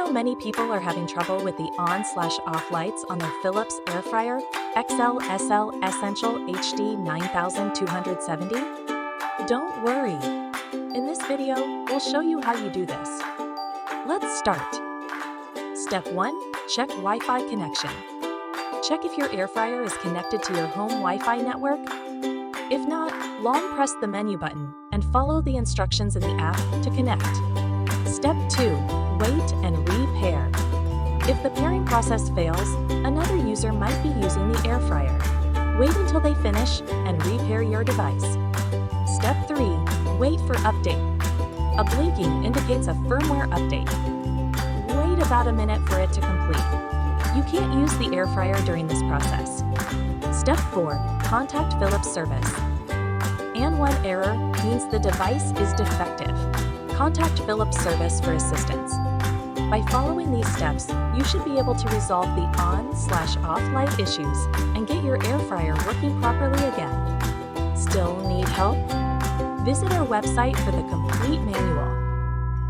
know many people are having trouble with the on/off lights on their Philips Airfryer XL SL Essential HD9270? Don't worry. In this video, we'll show you how you do this. Let's start. Step 1. Check Wi-Fi connection. Check if your airfryer is connected to your home Wi-Fi network. If not, long press the menu button and follow the instructions in the app to connect. Step 2. Wait and repair. If the pairing process fails, another user might be using the airfryer. Wait until they finish and repair your device. Step 3. Wait for update. A blinking indicates a firmware update. Wait about a minute for it to complete. You can't use the airfryer during this process. Step 4. Contact Philips service. And one error means the device is defective. Contact Philips service for assistance. By following these steps, you should be able to resolve the on/off light issues and get your airfryer working properly again. Still need help? Visit our website for the complete manual.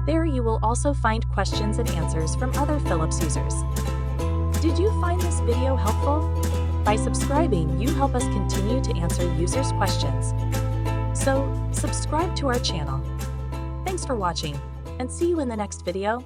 There you will also find questions and answers from other Philips users. Did you find this video helpful? By subscribing, you help us continue to answer users' questions. So, subscribe to our channel. Thanks for watching, and see you in the next video.